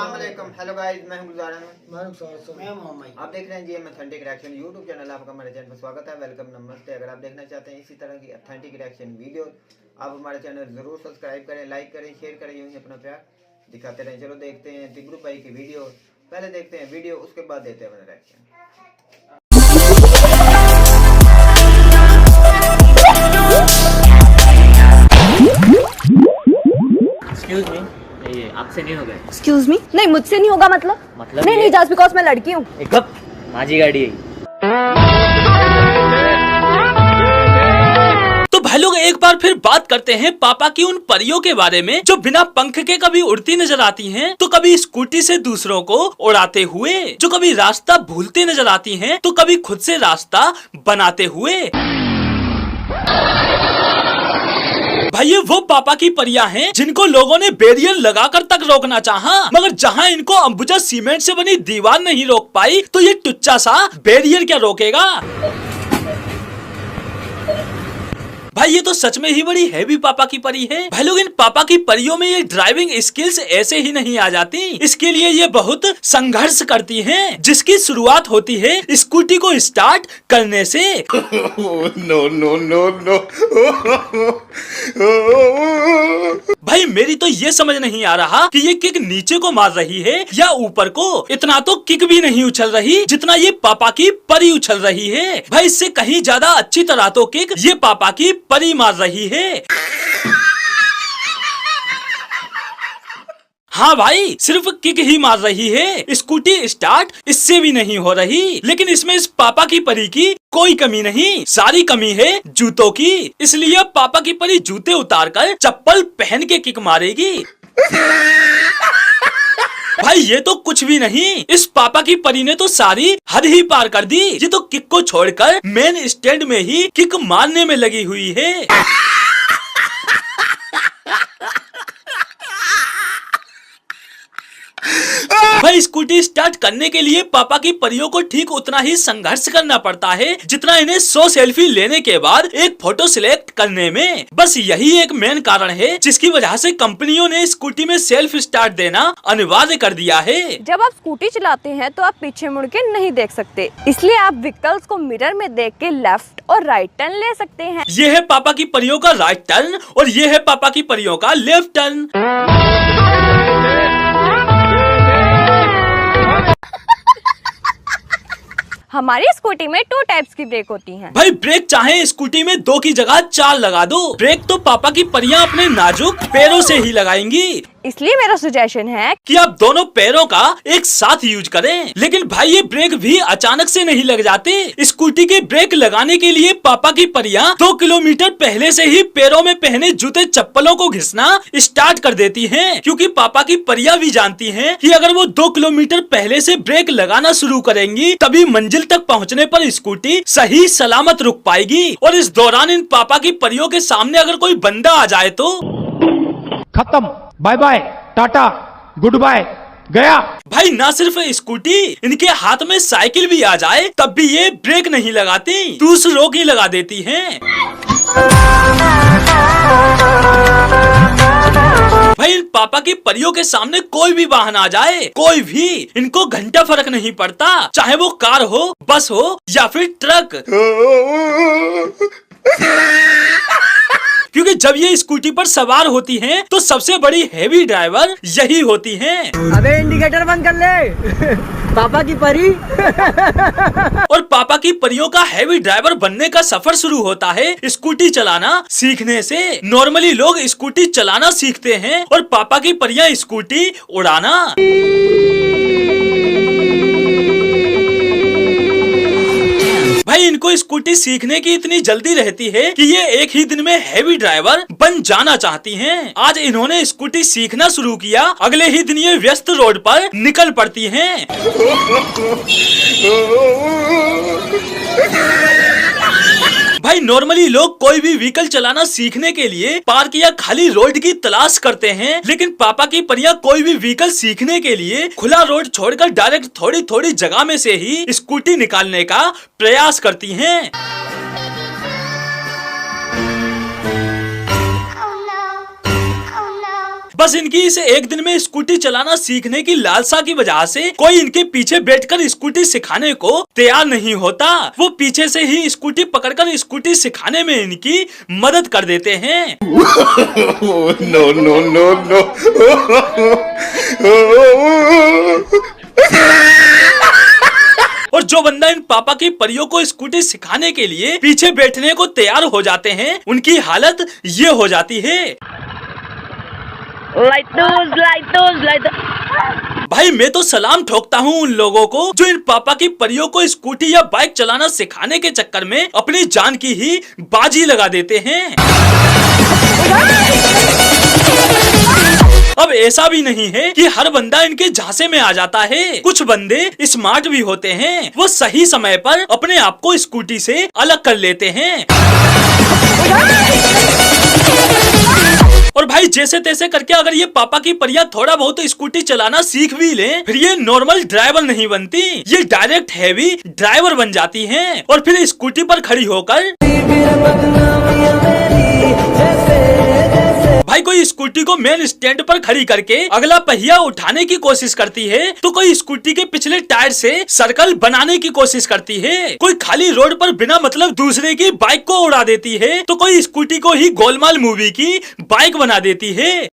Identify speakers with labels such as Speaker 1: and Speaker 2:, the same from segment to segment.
Speaker 1: अस्सलामुअलैकुम। Hello guys, मैं हूं गुलजार अहमद।
Speaker 2: मैं मोहम्मद।
Speaker 1: आप देख रहे हैं GM authentic reaction YouTube channel. आपका हमारे चैनल पर स्वागत है। वेलकम, नमस्ते। अगर आप देखना चाहते हैं इसी तरह की ऑथेंटिक रिएक्शन वीडियो, आप हमारे चैनल जरूर सब्सक्राइब करें, लाइक करें, शेयर करें, यूं ही अपना प्यार दिखाते रहें। चलो देखते हैं तिब्रू भाई की वीडियो। पहले देखते हैं वीडियो, उसके बाद देते हैं अपना रिएक्शन।
Speaker 3: एक्सक्यूज मी, ये आपसे नहीं होगा?
Speaker 4: एक्सक्यूज मी, नहीं मुझसे नहीं होगा। मतलब नहीं जस्ट बिकॉज मैं लड़की हूँ।
Speaker 3: एक कप माझी गाड़ी है।
Speaker 5: तो भाई लोग एक बार फिर बात करते हैं पापा की उन परियों के बारे में जो बिना पंख के कभी उड़ती नजर आती हैं, तो कभी स्कूटी से दूसरों को उड़ाते हुए, जो कभी रास्ता भूलते नजर आती हैं, तो कभी खुद से रास्ता बनाते हुए। भाई ये वो पापा की परियां हैं जिनको लोगों ने बैरियर लगाकर तक रोकना चाहा, मगर जहां इनको अंबुजा सीमेंट से बनी दीवार नहीं रोक पाई, तो ये टुच्चा सा बैरियर क्या रोकेगा। भाई ये तो सच में ही बड़ी हैवी पापा की परी है। भाई लोग इन पापा की परियों में ये ड्राइविंग स्किल्स ऐसे ही नहीं आ जाती, इसके लिए ये बहुत संघर्ष करती हैं, जिसकी शुरुआत होती है स्कूटी को स्टार्ट करने से।
Speaker 6: No no no no.
Speaker 5: भाई मेरी तो ये समझ नहीं आ रहा कि ये किक नीचे को मार रही है या ऊपर को। इतना तो किक भी नहीं उछल रही जितना ये पापा की परी उछल रही है। भाई इससे कहीं ज्यादा अच्छी तरह तो किक ये पापा की परी मार रही है। हाँ भाई, सिर्फ किक ही मार रही है, स्कूटी स्टार्ट इससे भी नहीं हो रही। लेकिन इसमें इस पापा की परी की कोई कमी नहीं, सारी कमी है जूतों की। इसलिए अब पापा की परी जूते उतारकर चप्पल पहन के किक मारेगी। भाई ये तो कुछ भी नहीं, इस पापा की परी ने तो सारी हद ही पार कर दी। ये तो किक को छोड़कर मेन स्टैंड में ही किक मारने में लगी हुई है। भाई स्कूटी स्टार्ट करने के लिए पापा की परियों को ठीक उतना ही संघर्ष करना पड़ता है जितना इन्हें 100 सेल्फी लेने के बाद एक फोटो सिलेक्ट करने में। बस यही एक मेन कारण है जिसकी वजह से कंपनियों ने स्कूटी में सेल्फ स्टार्ट देना अनिवार्य कर दिया है।
Speaker 4: जब आप स्कूटी चलाते हैं तो आप पीछे मुड़ के नहीं देख सकते, इसलिए आप व्हीकल्स को मिरर में देख के लेफ्ट और राइट टर्न ले सकते हैं।
Speaker 5: ये है पापा की परियों का राइट टर्न और ये है पापा की परियों का लेफ्ट टर्न।
Speaker 4: हमारी स्कूटी में 2 टाइप्स की ब्रेक होती हैं।
Speaker 5: भाई ब्रेक चाहे स्कूटी में 2 की जगह 4 लगा दो। ब्रेक तो पापा की परियां अपने नाजुक पैरों से ही लगाएंगी,
Speaker 4: इसलिए मेरा सजेशन है
Speaker 5: कि आप दोनों पैरों का एक साथ यूज करें। लेकिन भाई ये ब्रेक भी अचानक से नहीं लग जाते। स्कूटी के ब्रेक लगाने के लिए पापा की परियां 2 किलोमीटर पहले से ही पैरों में पहने जूते चप्पलों को घिसना स्टार्ट कर देती हैं, क्योंकि पापा की परियां भी जानती हैं कि अगर वो 2 किलोमीटर पहले से ब्रेक लगाना शुरू करेंगी तभी मंजिल तक पहुंचने पर स्कूटी सही सलामत रुक पाएगी। और इस दौरान इन पापा की परियों के सामने अगर कोई बंदा आ जाए तो
Speaker 7: खत्म, bye bye, tata, good bye, गया।
Speaker 5: भाई ना सिर्फ स्कूटी, इनके हाथ में साइकिल भी आ जाए तब भी ये ब्रेक नहीं लगाती, दूसरों की लगा देती हैं। भाई इन पापा की परियों के सामने कोई भी वाहन आ जाए, कोई भी, इनको घंटा फर्क नहीं पड़ता, चाहे वो कार हो, बस हो या फिर ट्रक। क्योंकि जब ये स्कूटी पर सवार होती हैं, तो सबसे बड़ी हैवी ड्राइवर यही होती हैं।
Speaker 2: अबे इंडिकेटर बंद कर ले। पापा की परी।
Speaker 5: और पापा की परियों का हैवी ड्राइवर बनने का सफर शुरू होता है स्कूटी चलाना सीखने से। नॉर्मली लोग स्कूटी चलाना सीखते हैं और पापा की परियां स्कूटी उड़ाना। भाई इनको स्कूटी सीखने की इतनी जल्दी रहती है कि ये एक ही दिन में हैवी ड्राइवर बन जाना चाहती हैं। आज इन्होंने स्कूटी सीखना शुरू किया, अगले ही दिन ये व्यस्त रोड पर निकल पड़ती हैं। भाई नॉर्मली लोग कोई भी व्हीकल चलाना सीखने के लिए पार्क या खाली रोड की तलाश करते हैं, लेकिन पापा की परियां कोई भी व्हीकल सीखने के लिए खुला रोड छोड़कर डायरेक्ट थोड़ी थोड़ी जगह में से ही स्कूटी निकालने का प्रयास करती हैं। बस इनकी इस एक दिन में स्कूटी चलाना सीखने की लालसा की वजह से कोई इनके पीछे बैठकर स्कूटी सिखाने को तैयार नहीं होता। वो पीछे से ही स्कूटी पकड़कर स्कूटी सिखाने में इनकी मदद कर देते हैं।
Speaker 6: No, no, no, no.
Speaker 5: और जो बंदा इन पापा की परियों को स्कूटी सिखाने के लिए पीछे बैठने को तैयार हो जाते हैं, उनकी हालत ये हो जाती है। भाई मैं तो सलाम ठोकता हूँ उन लोगों को जो इन पापा की परियों को स्कूटी या बाइक चलाना सिखाने के चक्कर में अपनी जान की ही बाजी लगा देते हैं। अब ऐसा भी नहीं है कि हर बंदा इनके झांसे में आ जाता है। कुछ बंदे स्मार्ट भी होते हैं, वो सही समय पर अपने आप को स्कूटी से अलग कर लेते हैं और भाई जैसे तैसे करके अगर ये पापा की परियां थोड़ा बहुत स्कूटी चलाना सीख भी लें, फिर ये नॉर्मल ड्राइवर नहीं बनती, ये डायरेक्ट हैवी ड्राइवर बन जाती हैं और फिर स्कूटी पर खड़ी होकर भाई कोई स्कूटी को मेन स्टैंड पर खड़ी करके अगला पहिया उठाने की कोशिश करती है, तो कोई स्कूटी के पिछले टायर से सर्कल बनाने की कोशिश करती है, कोई खाली रोड पर बिना मतलब दूसरे की बाइक को उड़ा देती है, तो कोई स्कूटी को ही गोलमाल मूवी की बाइक बना देती है।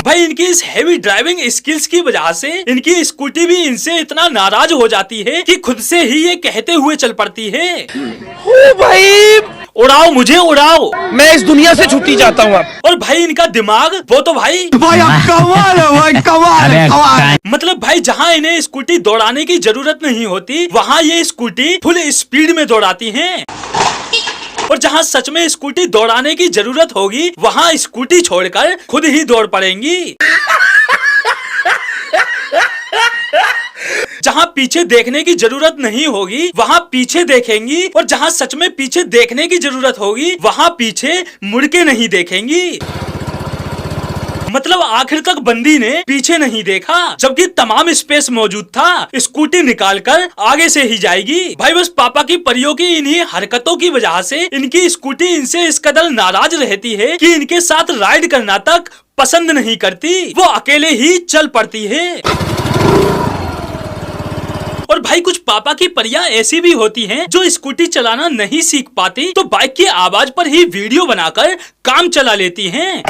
Speaker 5: भाई इनकी इस हेवी ड्राइविंग स्किल्स की वजह से इनकी स्कूटी भी इनसे इतना नाराज हो जाती है कि खुद से ही ये कहते हुए चल पड़ती है,
Speaker 2: ओ भाई
Speaker 5: उड़ाओ मुझे उड़ाओ,
Speaker 2: मैं इस दुनिया से छुट्टी चाहता हूँ।
Speaker 5: और भाई इनका दिमाग वो तो भाई
Speaker 2: कमाल है भाई, कमाल है, कमाल।
Speaker 5: मतलब भाई जहाँ इन्हें स्कूटी दौड़ाने की जरूरत नहीं होती, वहाँ ये स्कूटी फुल स्पीड में दौड़ाती हैं। और जहाँ सच में स्कूटी दौड़ाने की जरूरत होगी, वहाँ स्कूटी छोड़कर खुद ही दौड़ पड़ेंगी। जहाँ पीछे देखने की जरूरत नहीं होगी, वहाँ पीछे देखेंगी, और जहाँ सच में पीछे देखने की जरूरत होगी, वहाँ पीछे मुड़ के नहीं देखेंगी। मतलब आखिर तक बंदी ने पीछे नहीं देखा, जबकि तमाम स्पेस मौजूद था। स्कूटी निकालकर आगे से ही जाएगी। भाई बस पापा की परियों की इन्हीं हरकतों की वजह से इनकी स्कूटी इनसे इस कदर नाराज रहती है कि इनके साथ राइड करना तक पसंद नहीं करती, वो अकेले ही चल पड़ती है। और भाई कुछ पापा की परियां ऐसी भी होती हैं जो स्कूटी चलाना नहीं सीख पाती, तो बाइक की आवाज पर ही वीडियो बनाकर काम चला लेती हैं।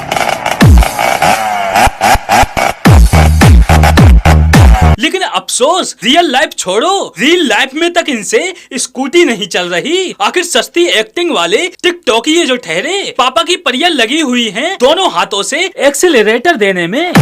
Speaker 5: लेकिन अफसोस, रियल लाइफ छोड़ो, रियल लाइफ में तक इनसे स्कूटी नहीं चल रही। आखिर सस्ती एक्टिंग वाले टिकटॉक ये जो ठहरे, पापा की परियां लगी हुई हैं दोनों हाथों से एक्सेलरेटर देने में।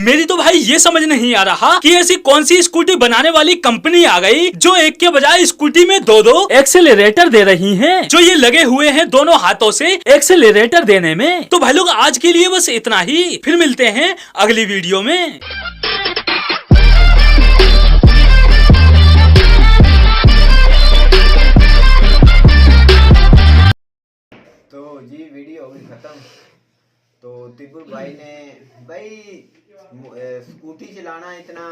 Speaker 5: मेरी तो भाई ये समझ नहीं आ रहा कि ऐसी कौन सी स्कूटी बनाने वाली कंपनी आ गई जो एक के बजाय स्कूटी में दो दो एक्सेलरेटर दे रही हैं, जो ये लगे हुए हैं दोनों हाथों से एक्सेलरेटर देने में। तो भाई लोग आज के लिए बस इतना ही, फिर मिलते हैं अगली वीडियो में।
Speaker 1: तो जी वीडियो होगी खत्म। तो तिब्बुर भाई ने भाई स्कूटी चलाना इतना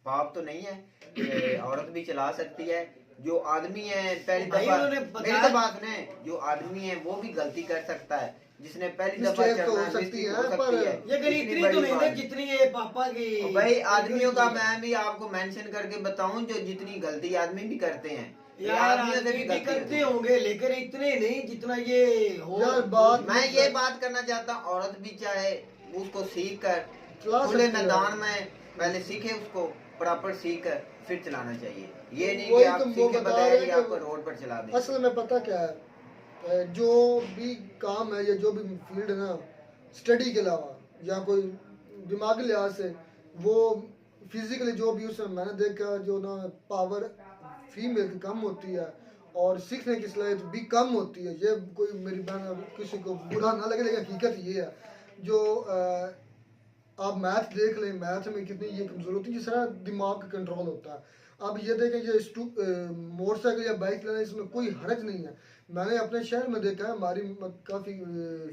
Speaker 1: पाप तो नहीं है कि औरत भी चला सकती है। जो आदमी है पहली दफा, मेरी तो बात सुने, जो आदमी है वो भी गलती कर सकता है, जिसने पहली दफा चढ़ना हो सकती है, पर
Speaker 8: ये इतनी तो नहीं है जितनी ये पापा की।
Speaker 1: भाई आदमियों का मैं भी आपको मेंशन करके बताऊं, जो जितनी गलती आदमी भी करते हैं,
Speaker 8: यार आदमी भी करते होंगे, लेकिन इतने नहीं जितना ये हो।
Speaker 1: मैं ये बात करना चाहता हूँ, औरत भी चाहे उसको सीख कर खुले मैदान में पहले सीखे, उसको प्रॉपर सीख कर फिर चलाना चाहिए। ये नहीं कि आप सीखे बताया कि आपको रोड पर चला दें।
Speaker 9: असल में पता क्या है, जो भी काम है या जो भी फील्ड है ना, स्टडी के अलावा या कोई दिमागी लिहाज से, वो फिजिकली जो भी उसमें मैंने देखा जो ना पावर फीमेल की कम होती है और सीखने की सलाहियत भी कम होती है। ये कोई मेरी बहन किसी को बुरा ना लगे, लेकिन हकीकत ये है। जो आप मैथ देख लें, मैथ में कितनी ये कमजोर होती है, ये सारा दिमाग का कंट्रोल होता है। अब ये देखें, ये मोटरसाइकिल या बाइक चलाना इसमें कोई हर्ज नहीं है। मैंने अपने शहर में देखा है, हमारी काफी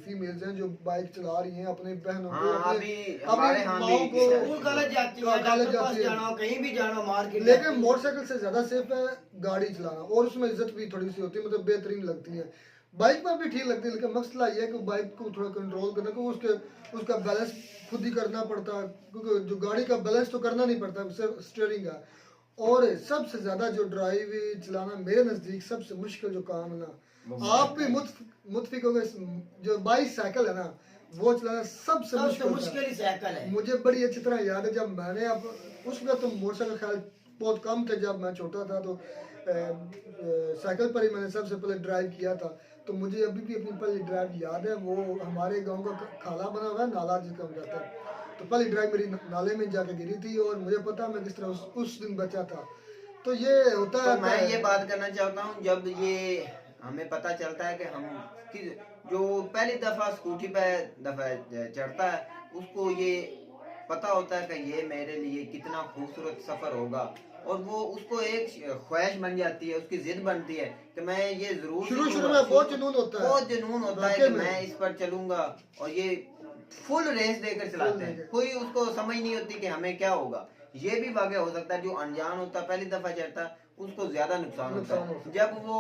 Speaker 9: फीमेल्स हैं जो बाइक चला रही हैं, अपने बहनों को, अपने माओ को,
Speaker 8: स्कूल कॉलेज जाती है, डॉक्टर पास जाना, कहीं भी जाना, मार्केट।
Speaker 9: लेकिन मोटरसाइकिल से ज्यादा सेफ है गाड़ी चलाना, और उसमें इज्जत भी थोड़ी सी होती है, मतलब बेहतरीन लगती है। बाइक पर भी ठीक लगती है, लेकिन मसला ये है कि बाइक को थोड़ा कंट्रोल करना, क्योंकि उसका बैलेंस खुद ही करना पड़ता है, क्योंकि जो गाड़ी का बैलेंस तो करना नहीं पड़ता, सिर्फ स्टीयरिंग है। और सबसे ज्यादा जो ड्राइव चलाना मेरे नजदीक सबसे मुश्किल जो काम है ना, आप भी मुतफिक होंगे, जो बाइसाइकिल है ना, वो चलाना सबसे
Speaker 8: मुश्किल ही साइकिल है।
Speaker 9: मुझे बड़ी अच्छी तरह याद है, जब मैंने अब उसमें तो मोटरसाइकिल ख्याल बहुत कम थे, जब मैं छोटा था तो साइकिल पर ही मैंने सबसे पहले ड्राइव किया था। तो मुझे अभी भी अपनी पहली ड्राइव याद है। वो हमारे गांव का खाला बना हुआ है, नाला जिसका हम कहते हैं, तो पहली ड्राइव मेरी नाले में जाके गिरी थी, और मुझे पता मैं किस तरह उस दिन बचा था। तो ये होता है।
Speaker 1: तो मैं ये बात करना चाहता हूँ, जब ये हमें पता चलता है कि हम जो पहली दफा स्कूटी पे चढ़ता है, उसको ये पता होता है कि ये मेरे लिए कितना खूबसूरत सफर होगा, और वो उसको एक ख्वाहिश बन जाती है, उसकी जिद बनती है कि मैं ये जरूर
Speaker 9: शुरू में बहुत जुनून होता है
Speaker 1: कि मैं इस पर चलूंगा, और ये फुल रेस देकर चलाते हैं, कोई उसको समझ नहीं होती कि हमें क्या होगा। ये भी वाक़या हो सकता है, जो अनजान होता है पहली दफा चढ़ता है उसको ज्यादा नुकसान होता है, जब वो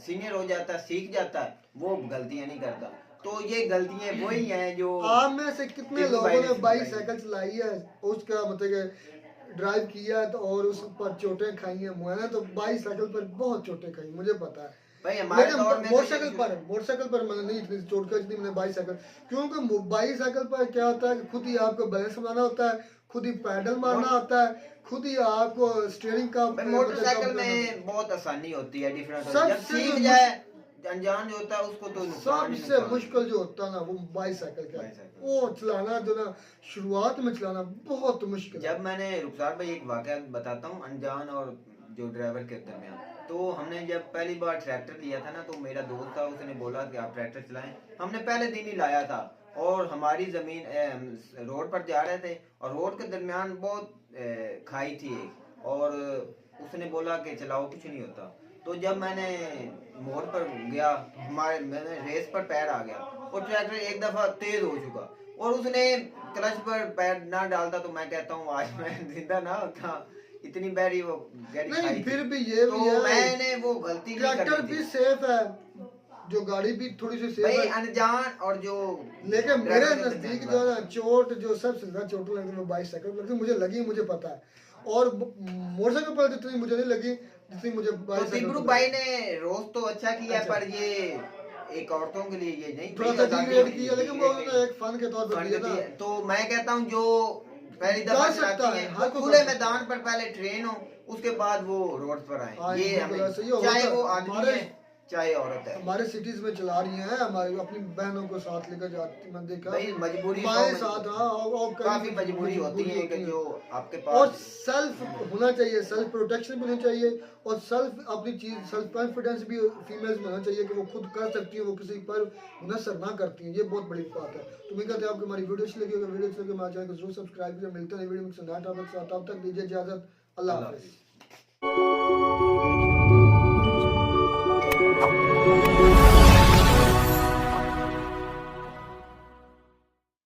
Speaker 1: सीनियर हो जाता है, सीख जाता है, वो गलतियां नहीं करता। तो ये गलतियां वही हैं जो
Speaker 9: आप में से कितने लोगों ने बाइसाइकिल चलाई है, उसका मतलब ड्राइव किया तो और उस पर चोटें खाई हैं। मैंने तो बाइसाइकिल पर बहुत चोटें खाई, मुझे पता है। मोटरसाइकिल पर मैंने नहीं इतनी चोट खाई जितनी मैंने बाइसाइकिल, क्योंकि बाइसाइकिल पर क्या होता है कि खुद ही आपको बैलेंस बनाना होता है, खुद ही पैडल मारना होता है, खुद ही आपको स्टीयरिंग का।
Speaker 1: मोटरसाइकिल में बहुत आसानी होती है, डिफरेंट जब सीख जाए, अनजान जो होता है उसको तो
Speaker 9: सबसे मुश्किल जो होता है ना वो बाइसाइकिल का, वो चलाना जो ना शुरुआत में चलाना बहुत मुश्किल।
Speaker 1: जब मैंने रुखसार भाई एक वाकया बताता हूँ, अनजान और जो ड्राइवर के दरमियान, तो हमने जब पहली बार ट्रैक्टर लिया था ना, तो मेरा दोस्त था, उसने बोला कि आप ट्रैक्टर चलाएं। हमने पहले दिन ही लाया था, और हमारी जमीन रोड पर जा रहे थे, और रोड के दरमियान बहुत खाई थी, और उसने बोला कि चलाओ कुछ नहीं होता। तो जब मैंने मोड़ पर गया, मैंने रेस पर पैर आ गया, और ट्रैक्टर एक दफा तेज हो चुका, और उसने क्लच पर पैर ना डालता, तो मैं कहता हूँ आज मैं जिंदा ना होता, इतनी बैरी वो
Speaker 9: नहीं। फिर भी ये
Speaker 1: तो मैंने वो गलती नहीं करी।
Speaker 9: ट्रैक्टर भी सेफ है, जो गाड़ी भी थोड़ी सी सेफ है,
Speaker 1: अनजान और जो,
Speaker 9: लेकिन मेरे नजदीक जो है चोट जो सबसे ज्यादा चोट लगती है वो बाइसाइकिल पर लगती है, मुझे लगी, मुझे पता है। और मोटरसाइकिल पर जितनी मुझे नहीं लगी जितनी मुझे बाइसाइकिल।
Speaker 1: दिब्रू भाई ने रोज तो अच्छा किया, पर ये एक औरतों के लिए ये नहीं,
Speaker 9: थोड़ा सा डिग्रेड किया, लेकिन वो एक फन के तौर पर किया।
Speaker 1: तो मैं कहता हूँ जो पहली दफा चलाती है, खुले मैदान पर पहले ट्रेन हो, उसके बाद वो रोड पर आए, ये हमें, चाहे वो आदमी है चाहे औरत है।
Speaker 9: हमारे सिटीज में चला रही हैं, हमारी अपनी बहनों को साथ लेकर जाती, मैं देखा
Speaker 1: मजबूरी
Speaker 9: साथ। और
Speaker 1: काफी मजबूरी होती है कि जो आपके पास,
Speaker 9: और सेल्फ होना चाहिए, सेल्फ प्रोटेक्शन भी होना चाहिए, और सेल्फ अपनी चीज, सेल्फ कॉन्फिडेंस भी फीमेल्स में होना चाहिए कि वो खुद कर सकती है, वो किसी पर मुनसर ना करती है। ये बहुत बड़ी बात है। तो मैं कहते हैं आपको हमारी वीडियो अच्छी लगी होगी, वीडियो अच्छी लगी हमारे चैनल को जरूर सब्सक्राइब करें। मिलते हैं वीडियो में नया टॉपिक के साथ, तब तक दीजिए इजाजत, अल्लाह हाफिज़।